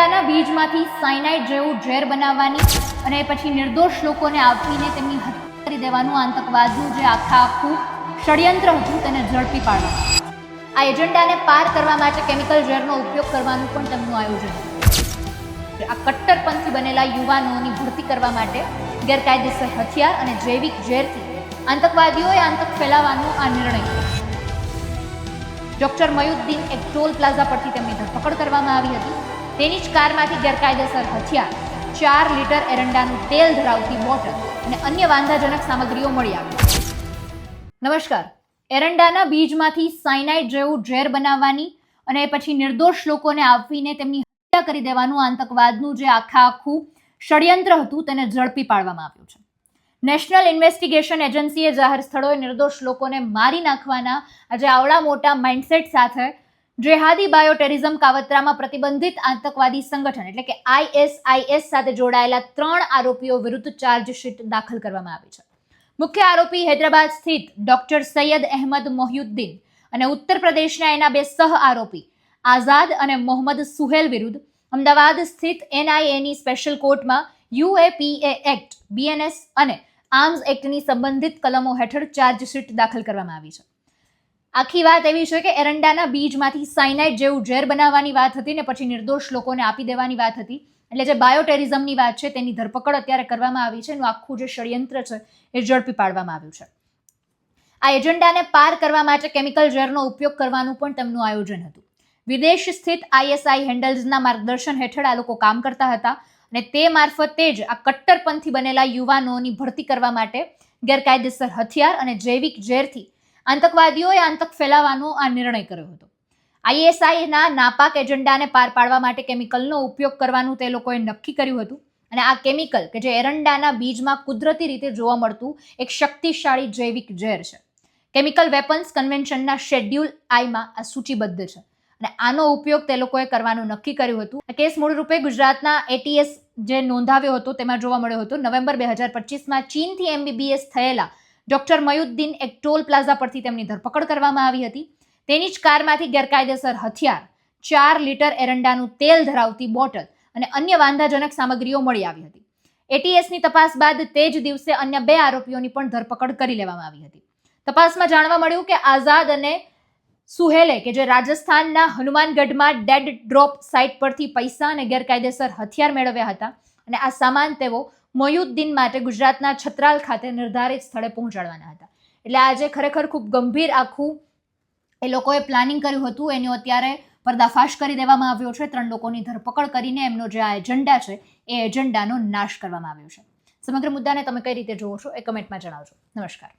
એરંડાના બીજમાંથી cyanide જેવું ઝેર બનાવવાની અને પછી નિર્દોષ લોકોને આપીને તેમની હત્યા કરી દેવાનું આતંકવાદનું જે આખું ષડયંત્ર હતું તેને ઝડપી પાડવાનું. આ એજન્ડાને પાર કરવા માટે કેમિકલ ઝેરનો ઉપયોગ કરવાનું પણ તેમનું આયોજન હતું. આ કટ્ટરપંથી બનેલા યુવાનોની ભરતી કરવા માટે ગેરકાયદેસર હથિયાર અને જૈવિક ઝેરથી આતંકવાદીઓએ આતંક ફેલાવવાનો આ નિર્ણય કર્યો. ડોક્ટર મયુદ્દીન એક ટોલ પ્લાઝા પરથી તેમની ધરપકડ કરવામાં આવી હતી. તેની જ કારમાંથી ગેરકાયદેસર હથિયાર, 4 લીટર એરંડાનું તેલ ધરાવતી બોટલ અને અન્ય વાંધાજનક સામગ્રીઓ મળી આવી. નમસ્કાર. એરંડાના બીજમાંથી સાયનાઇડ જેવું ઝેર બનાવવાની અને પછી નિર્દોષ લોકોને આપીને તેમની હત્યા કરી દેવાનું આતંકવાદનું જે આખું ષડયંત્ર હતું તેને ઝડપી પાડવામાં આવ્યું છે. નેશનલ ઇન્વેસ્ટિગેશન એજન્સીએ જાહેર સ્થળોએ નિર્દોષ લોકોને મારી નાખવાના આજે આવડા મોટા માઇન્ડસેટ સાથે જેહાદી બાયોટેરિઝમ કાવતરામાં પ્રતિબંધિત આતંકવાદી સંગઠન એટલે કે ISIS સાથે જોડાયેલા 3 આરોપીઓ વિરુદ્ધ ચાર્જશીટ દાખલ કરવામાં આવી છે. મુખ્ય આરોપી હૈદરાબાદ સ્થિત ડોક્ટર સૈયદ અહેમદ મોહયુદ્દીન અને ઉત્તર પ્રદેશના એના 2 સહ આરોપી આઝાદ અને મોહમ્મદ સુહેલ વિરુદ્ધ અમદાવાદ સ્થિત NIAની સ્પેશિયલ કોર્ટમાં UAPA એક્ટ, BNS અને આર્મ્સ એક્ટની સંબંધિત કલમો હેઠળ ચાર્જશીટ દાખલ કરવામાં આવી છે. આખી વાત એવી છે કે એરંડાના બીજમાંથી સાયનાઇડ જેવું ઝેર બનાવવાની વાત હતી ને પછી નિર્દોષ લોકોને આપી દેવાની વાત હતી. એટલે જે બાયોટેરિઝમની વાત છે તેની ધરપકડ અત્યારે કરવામાં આવી છે. એનું આખું જે ષડયંત્ર છે એ ઝડપી પાડવામાં આવ્યું છે. આ એજન્ડાને પાર કરવા માટે કેમિકલ ઝેરનો ઉપયોગ કરવાનું પણ તેમનું આયોજન હતું. વિદેશ સ્થિત ISI હેન્ડલ્સના માર્ગદર્શન હેઠળ આ લોકો કામ કરતા હતા અને તે મારફતે જ આ કટ્ટરપંથી બનેલા યુવાનોની ભરતી કરવા માટે ગેરકાયદેસર હથિયાર અને જૈવિક ઝેરથી આતંકવાદીઓએ આતંક ફેલાવવાનો આ નિર્ણય કર્યો હતો. ISIના નાપાક એજન્ડાને પાર પાડવા માટે કેમિકલનો ઉપયોગ કરવાનું તે લોકોએ નક્કી કર્યું હતું. અને આ કેમિકલ કે જે એરંડાના બીજમાં કુદરતી રીતે જોવા મળતું એક શક્તિશાળી જૈવિક ઝેર છે. કેમિકલ વેપન્સ કન્વેન્શનના શેડ્યુલ Iમાં આ સૂચિબદ્ધ છે અને આનો ઉપયોગ તે લોકોએ કરવાનું નક્કી કર્યું હતું. આ કેસ મૂળરૂપે ગુજરાતના ATS જે નોંધાવ્યો હતો તેમાં જોવા મળ્યો હતો. નવેમ્બર 2025માં ચીનથી MBBS થયેલા ડોક્ટર મયુદ્દીન એક ટોલ પ્લાઝા પરથી તેમની ધરપકડ કરવામાં આવી હતી. તેની જ કારમાંથી ગેરકાયદેસર હથિયાર, 4 લીટર એરંડાનું તેલ ધરાવતી બોટલ અને અન્ય વાંધાજનક સામગ્રીઓ મળી આવી હતી. ATSની તપાસ બાદ તે જ દિવસે અન્ય 2 આરોપીઓની પણ ધરપકડ કરી લેવામાં આવી હતી. તપાસમાં જાણવા મળ્યું કે આઝાદ અને સુહેલે કે જે રાજસ્થાનના હનુમાનગઢમાં ડેડ ડ્રોપ સાઇટ પરથી પૈસા અને ગેરકાયદેસર હથિયાર મેળવ્યા હતા અને આ સામાન તેઓ મોહયુદ્દીન માટે ગુજરાતના છત્રાલ ખાતે નિર્ધારિત સ્થળે પહોંચાડવાના હતા. એટલે આજે ખરેખર ખૂબ ગંભીર આખું એ લોકોએ પ્લાનિંગ કર્યું હતું. એનો અત્યારે પર્દાફાશ કરી દેવામાં આવ્યો છે. 3 લોકોની ધરપકડ કરીને એમનો જે આ એજન્ડા છે એ એજન્ડાનો નાશ કરવામાં આવ્યો છે. સમગ્ર મુદ્દાને તમે કઈ રીતે જોવો છો એ કમેન્ટમાં જણાવજો. નમસ્કાર.